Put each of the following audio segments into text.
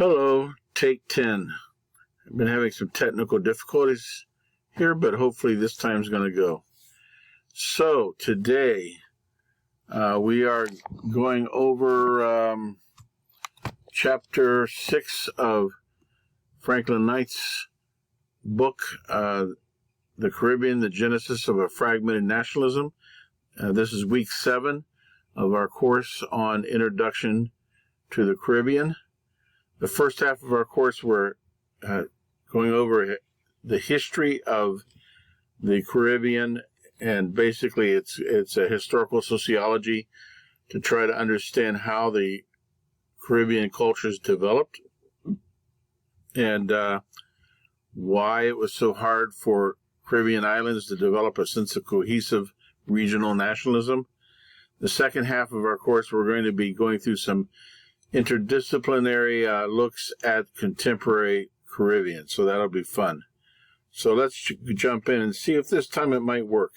Hello, take 10. I've been having some technical difficulties here, but hopefully this time's going to go. So, today we are going over Chapter 6 of Franlin Knight's book, The Caribbean, the Genesis of a Fragmented Nationalism. This is week 7 of our course on Introduction to the Caribbean. The first half of our course, we're going over the history of the Caribbean, and basically it's a historical sociology to try to understand how the Caribbean cultures developed and why it was so hard for Caribbean islands to develop a sense of cohesive regional nationalism. The second half of our course, we're going to be going through some interdisciplinary looks at contemporary Caribbean, so that'll be fun. So let's jump in and see if this time it might work.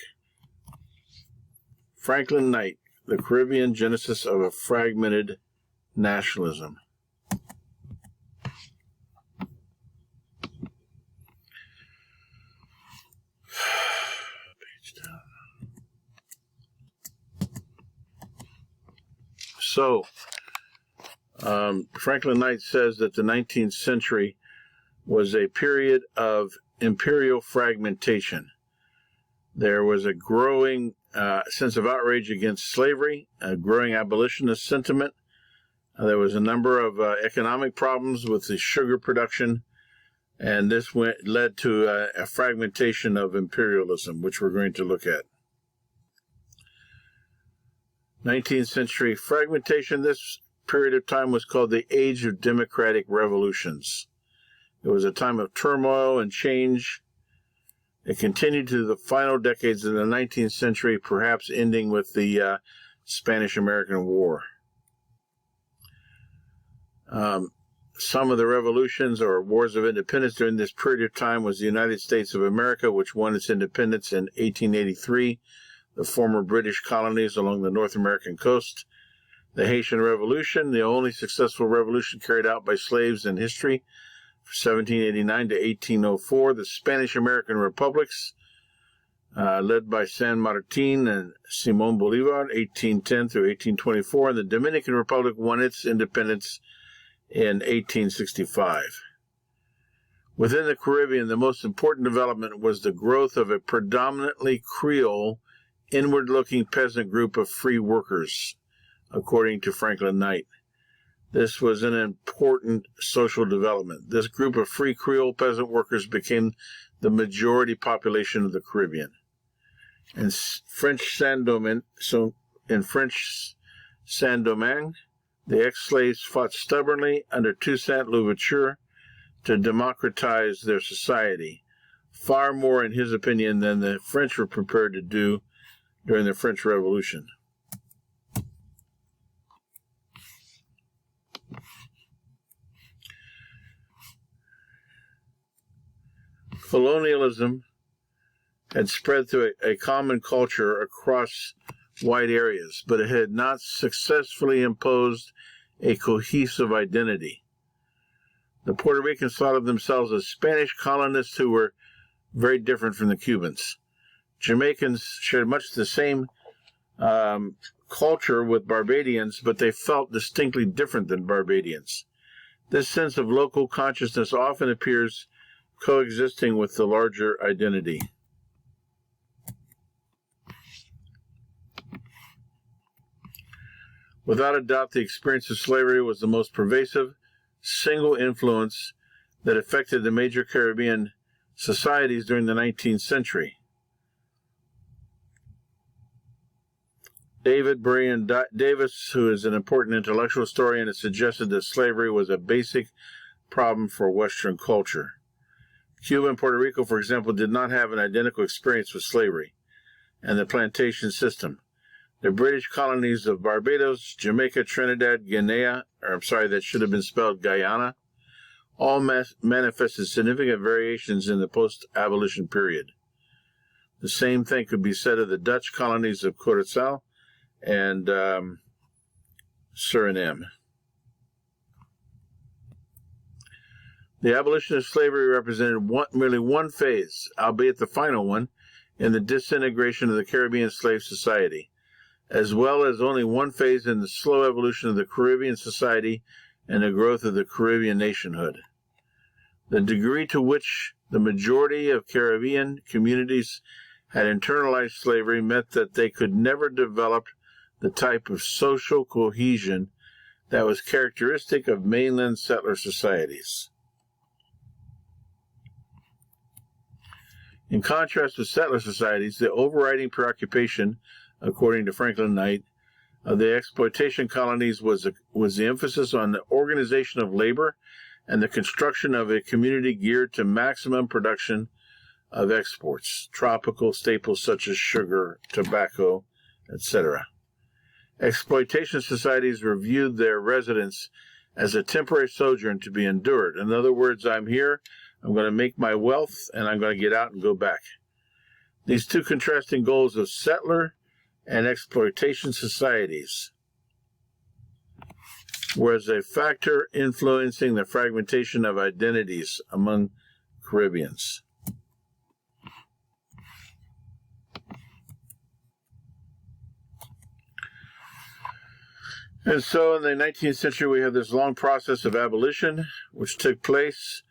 Franlin Knight, The Caribbean Genesis of a Fragmented Nationalism. Page down. So, Franlin Knight says that the 19th century was a period of imperial fragmentation. There was a growing sense of outrage against slavery, a growing abolitionist sentiment. There was a number of economic problems with the sugar production, and this led to a fragmentation of imperialism, which we're going to look at. 19th century fragmentation. This period of time was called the Age of Democratic Revolutions. It was a time of turmoil and change. It continued to the final decades of the 19th century, perhaps ending with the Spanish-American War. Some of the revolutions or wars of independence during this period of time was the United States of America, which won its independence in 1883, the former British colonies along the North American coast, the Haitian Revolution, the only successful revolution carried out by slaves in history, from 1789 to 1804, the Spanish-American republics, led by San Martin and Simón Bolívar, 1810 through 1824, and the Dominican Republic won its independence in 1865. Within the Caribbean, the most important development was the growth of a predominantly Creole, inward-looking peasant group of free workers, according to Franlin Knight. This was an important social development. This group of free Creole peasant workers became the majority population of the Caribbean. In French Saint-Domingue, the ex-slaves fought stubbornly under Toussaint Louverture to democratize their society, far more, in his opinion, than the French were prepared to do during the French Revolution. Colonialism had spread through a common culture across wide areas, but it had not successfully imposed a cohesive identity. The Puerto Ricans thought of themselves as Spanish colonists who were very different from the Cubans. Jamaicans shared much the same culture with Barbadians, but they felt distinctly different than Barbadians. This sense of local consciousness often appears coexisting with the larger identity. Without a doubt, the experience of slavery was the most pervasive single influence that affected the major Caribbean societies during the 19th century. David Brian Davis, who is an important intellectual historian, has suggested that slavery was a basic problem for Western culture. Cuba and Puerto Rico, for example, did not have an identical experience with slavery and the plantation system. The British colonies of Barbados, Jamaica, Trinidad, that should have been spelled Guyana, all manifested significant variations in the post-abolition period. The same thing could be said of the Dutch colonies of Curaçao and Suriname. The abolition of slavery represented merely one phase, albeit the final one, in the disintegration of the Caribbean slave society, as well as only one phase in the slow evolution of the Caribbean society and the growth of the Caribbean nationhood. The degree to which the majority of Caribbean communities had internalized slavery meant that they could never develop the type of social cohesion that was characteristic of mainland settler societies. In contrast with settler societies, the overriding preoccupation, according to Franlin Knight, of the exploitation colonies was the emphasis on the organization of labor and the construction of a community geared to maximum production of exports, tropical staples such as sugar, tobacco, etc. Exploitation societies reviewed their residents as a temporary sojourn to be endured. In other words, I'm here, I'm going to make my wealth, and I'm going to get out and go back. These two contrasting goals of settler and exploitation societies was a factor influencing the fragmentation of identities among Caribbeans. And so in the 19th century, we have this long process of abolition, which took place.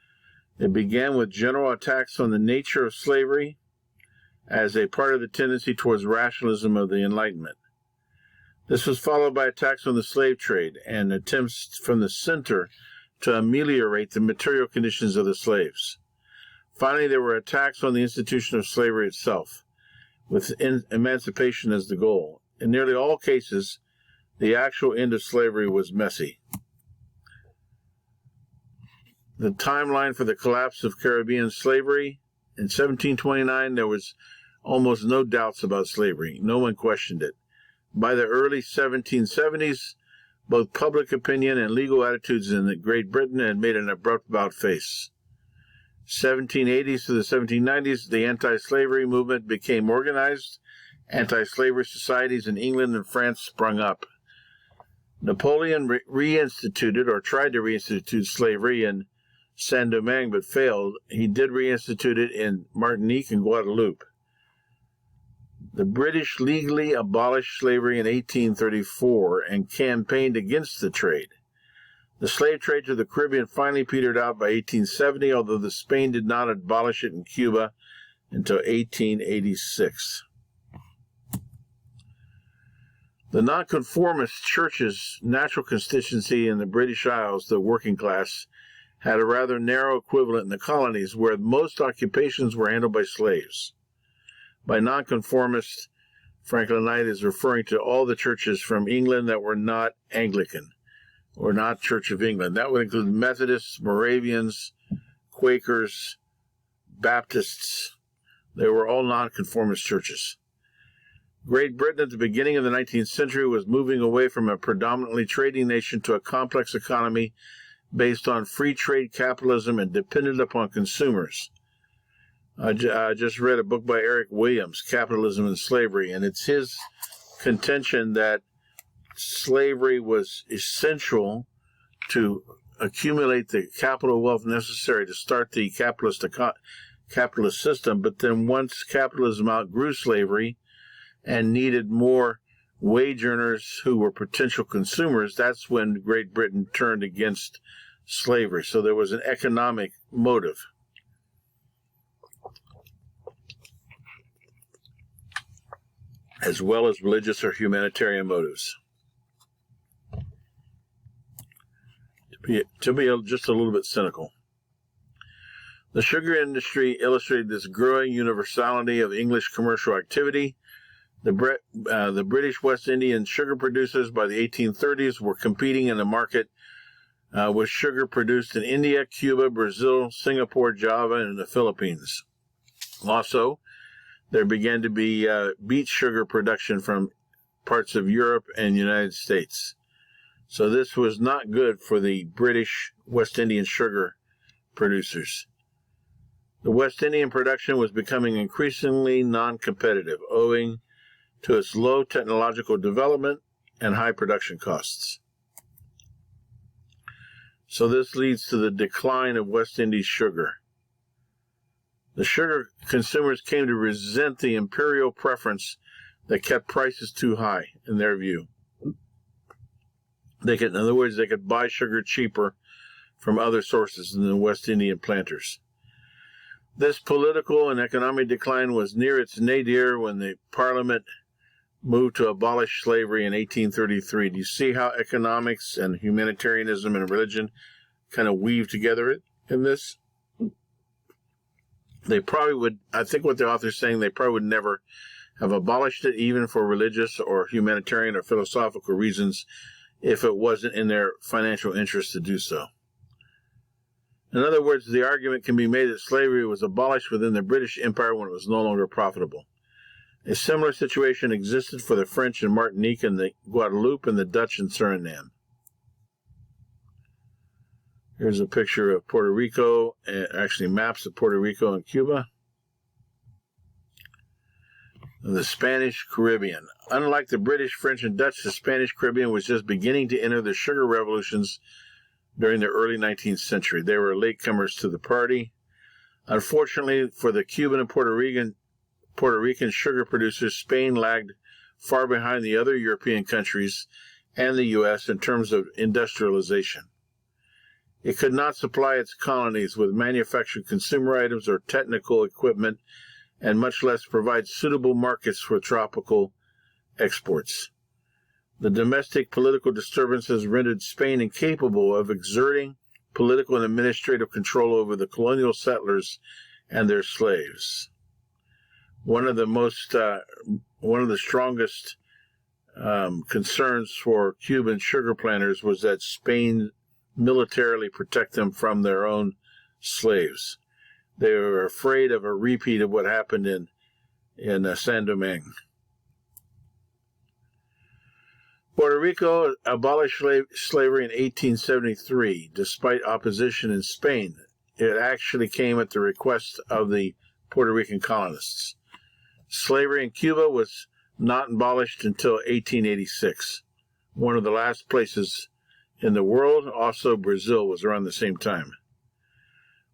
It began with general attacks on the nature of slavery as a part of the tendency towards rationalism of the Enlightenment. This was followed by attacks on the slave trade and attempts from the center to ameliorate the material conditions of the slaves. Finally, there were attacks on the institution of slavery itself, with emancipation as the goal. In nearly all cases, the actual end of slavery was messy. The timeline for the collapse of Caribbean slavery: in 1729, there was almost no doubts about slavery. No one questioned it. By the early 1770s, both public opinion and legal attitudes in Great Britain had made an abrupt about-face. 1780s to the 1790s, the anti-slavery movement became organized. Anti-slavery societies in England and France sprung up. Napoleon reinstituted or tried to reinstitute slavery in Saint-Domingue but failed. He did reinstitute it in Martinique and Guadeloupe. The British legally abolished slavery in 1834 and campaigned against the trade. The slave trade to the Caribbean finally petered out by 1870, although Spain did not abolish it in Cuba until 1886. The nonconformist church's natural constituency in the British Isles, the working class, had a rather narrow equivalent in the colonies, where most occupations were handled by slaves. By nonconformist, Franlin Knight is referring to all the churches from England that were not Anglican, or not Church of England. That would include Methodists, Moravians, Quakers, Baptists. They were all nonconformist churches. Great Britain at the beginning of the 19th century was moving away from a predominantly trading nation to a complex economy based on free trade capitalism and dependent upon consumers. I just read a book by Eric Williams, Capitalism and Slavery, and it's his contention that slavery was essential to accumulate the capital wealth necessary to start the capitalist system, but then once capitalism outgrew slavery and needed more wage earners who were potential consumers, that's when Great Britain turned against slavery. So there was an economic motive. As well as religious or humanitarian motives. To be just a little bit cynical. The sugar industry illustrated this growing universality of English commercial activity. The British West Indian sugar producers by the 1830s were competing in the market with sugar produced in India, Cuba, Brazil, Singapore, Java, and the Philippines. Also, there began to be beet sugar production from parts of Europe and the United States. So this was not good for the British West Indian sugar producers. The West Indian production was becoming increasingly non-competitive, owing to its low technological development and high production costs. So this leads to the decline of West Indies sugar. The sugar consumers came to resent the imperial preference that kept prices too high, in their view. In other words, they could buy sugar cheaper from other sources than the West Indian planters. This political and economic decline was near its nadir when the Parliament moved to abolish slavery in 1833. Do you see how economics and humanitarianism and religion kind of weave together in this? They probably would, I think what the author's saying, they probably would never have abolished it, even for religious or humanitarian or philosophical reasons, if it wasn't in their financial interest to do so. In other words, the argument can be made that slavery was abolished within the British Empire when it was no longer profitable. A similar situation existed for the French in Martinique and the Guadeloupe and the Dutch in Suriname. Here's a picture of Puerto Rico, actually maps of Puerto Rico and Cuba. The Spanish Caribbean. Unlike the British, French, and Dutch, the Spanish Caribbean was just beginning to enter the sugar revolutions during the early 19th century. They were latecomers to the party. Unfortunately for the Cuban and Puerto Rican sugar producers, Spain lagged far behind the other European countries and the U.S. in terms of industrialization. It could not supply its colonies with manufactured consumer items or technical equipment, and much less provide suitable markets for tropical exports. The domestic political disturbances rendered Spain incapable of exerting political and administrative control over the colonial settlers and their slaves. One of the strongest concerns for Cuban sugar planters was that Spain militarily protect them from their own slaves. They were afraid of a repeat of what happened in Saint-Domingue. Puerto Rico abolished slavery in 1873, despite opposition in Spain. It actually came at the request of the Puerto Rican colonists. Slavery in Cuba was not abolished until 1886, one of the last places in the world. Also, Brazil was around the same time.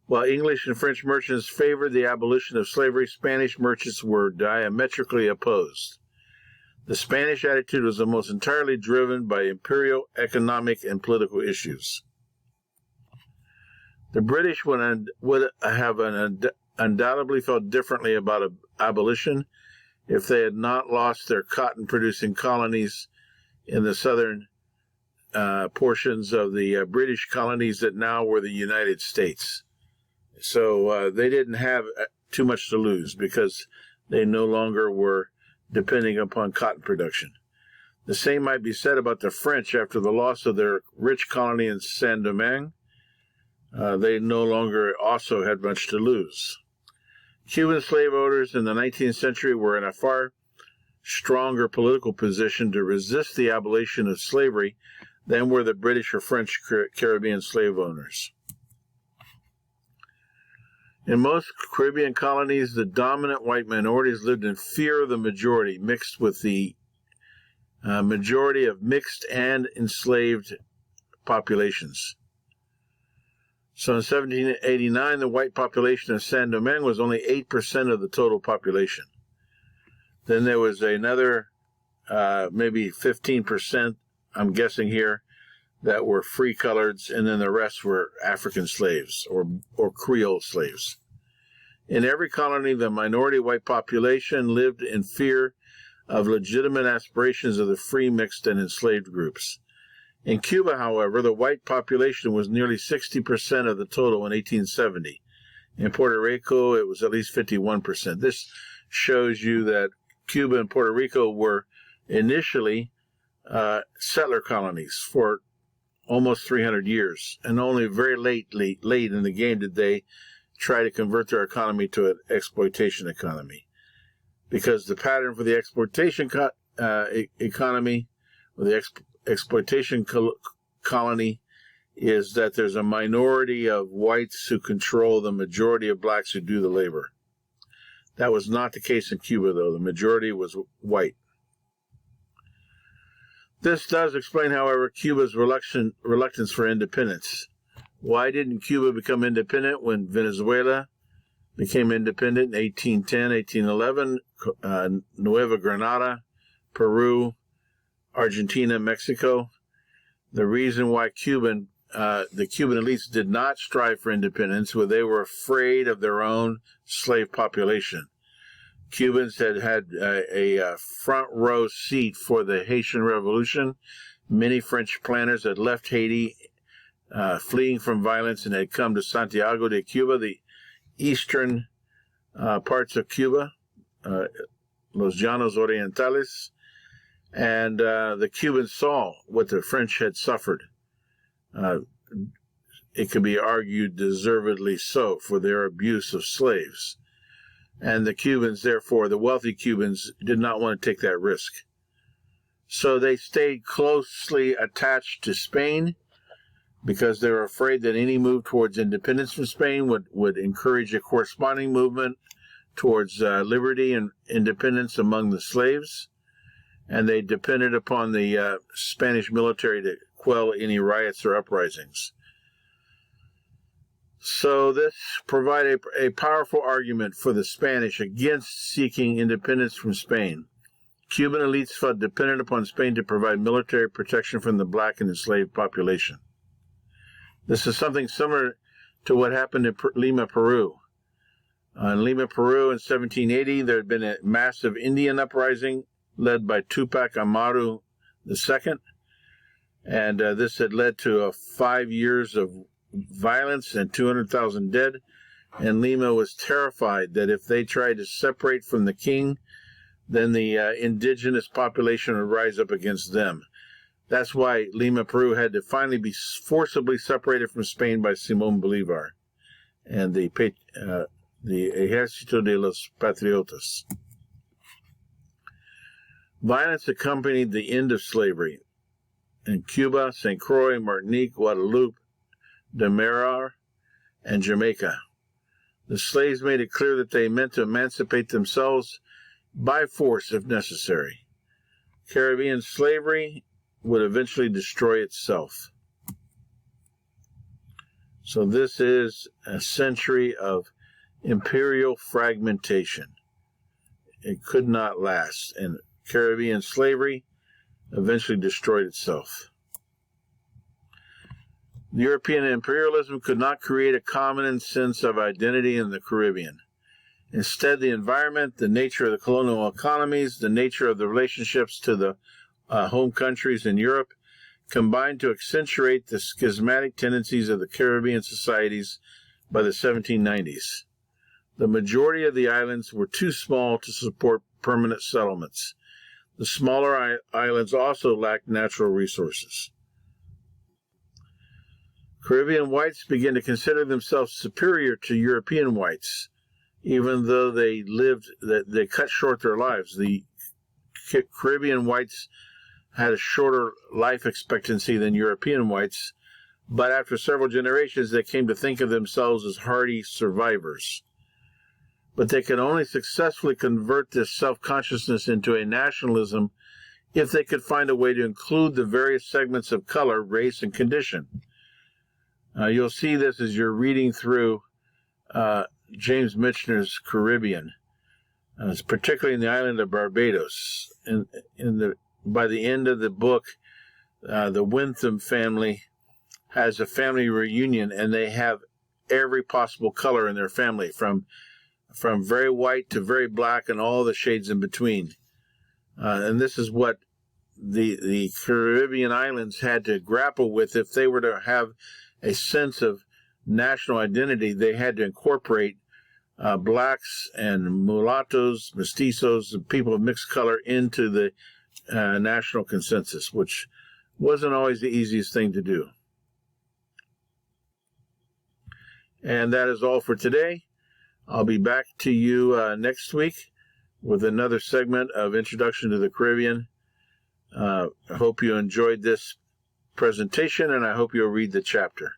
While English and French merchants favored the abolition of slavery, Spanish merchants were diametrically opposed. The Spanish attitude was almost entirely driven by imperial economic and political issues. The British would have undoubtedly felt differently about abolition if they had not lost their cotton-producing colonies in the southern portions of the British colonies that now were the United States. So they didn't have too much to lose because they no longer were depending upon cotton production. The same might be said about the French after the loss of their rich colony in Saint-Domingue. They no longer also had much to lose. Cuban slave owners in the 19th century were in a far stronger political position to resist the abolition of slavery than were the British or French Caribbean slave owners. In most Caribbean colonies, the dominant white minorities lived in fear of the majority, mixed with the majority of mixed and enslaved populations. So in 1789, the white population of Saint-Domingue was only 8% of the total population. Then there was another maybe 15%, I'm guessing here, that were free coloreds, and then the rest were African slaves or Creole slaves. In every colony, the minority white population lived in fear of legitimate aspirations of the free, mixed, and enslaved groups. In Cuba, however, the white population was nearly 60% of the total in 1870. In Puerto Rico, it was at least 51%. This shows you that Cuba and Puerto Rico were initially settler colonies for almost 300 years, and only very late in the game did they try to convert their economy to an exploitation economy. Because the pattern for the exploitation economy, or the exploitation colony, is that there's a minority of whites who control the majority of blacks who do the labor. That was not the case in Cuba, though. The majority was white. This does explain, however, Cuba's reluctance for independence. Why didn't Cuba become independent when Venezuela became independent in 1810, 1811, Nueva Granada, Peru, Argentina, Mexico? The reason why the Cuban elites did not strive for independence was they were afraid of their own slave population. Cubans had a front row seat for the Haitian Revolution. Many French planters had left Haiti, fleeing from violence, and had come to Santiago de Cuba, the eastern parts of Cuba, Los Llanos Orientales, and the Cubans saw what the French had suffered. It could be argued deservedly so for their abuse of slaves. And the Cubans, therefore, the wealthy Cubans, did not want to take that risk. So they stayed closely attached to Spain because they were afraid that any move towards independence from Spain would encourage a corresponding movement towards liberty and independence among the slaves. And they depended upon the Spanish military to quell any riots or uprisings. So this provided a powerful argument for the Spanish against seeking independence from Spain. Cuban elites felt dependent upon Spain to provide military protection from the black and enslaved population. This is something similar to what happened in Lima, Peru. In Lima, Peru in 1780, there had been a massive Indian uprising led by Tupac Amaru II, and this had led to 5 years of violence and 200,000 dead, and Lima was terrified that if they tried to separate from the king, then the indigenous population would rise up against them. That's why Lima, Peru had to finally be forcibly separated from Spain by Simón Bolívar and the Ejército de los Patriotas. Violence accompanied the end of slavery in Cuba, St. Croix, Martinique, Guadeloupe, Demerara, and Jamaica. The slaves made it clear that they meant to emancipate themselves by force if necessary. Caribbean slavery would eventually destroy itself. So this is a century of imperial fragmentation. It could not last, and Caribbean slavery eventually destroyed itself. European imperialism could not create a common sense of identity in the Caribbean. Instead, the environment, the nature of the colonial economies, the nature of the relationships to the home countries in Europe combined to accentuate the schismatic tendencies of the Caribbean societies by the 1790s. The majority of the islands were too small to support permanent settlements. The smaller islands also lacked natural resources. Caribbean whites began to consider themselves superior to European whites, even though they cut short their lives. The Caribbean whites had a shorter life expectancy than European whites, but after several generations, they came to think of themselves as hardy survivors. But they could only successfully convert this self-consciousness into a nationalism if they could find a way to include the various segments of color, race, and condition. You'll see this as you're reading through James Michener's Caribbean, particularly in the island of Barbados. By the end of the book, the Wintham family has a family reunion, and they have every possible color in their family, from very white to very black and all the shades in between. And this is what the Caribbean islands had to grapple with. If they were to have a sense of national identity, they had to incorporate blacks and mulattoes, mestizos, and people of mixed color into the national consensus, which wasn't always the easiest thing to do. And that is all for today. I'll be back to you next week with another segment of Introduction to the Caribbean. I hope you enjoyed this presentation, and I hope you'll read the chapter.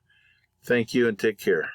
Thank you, and take care.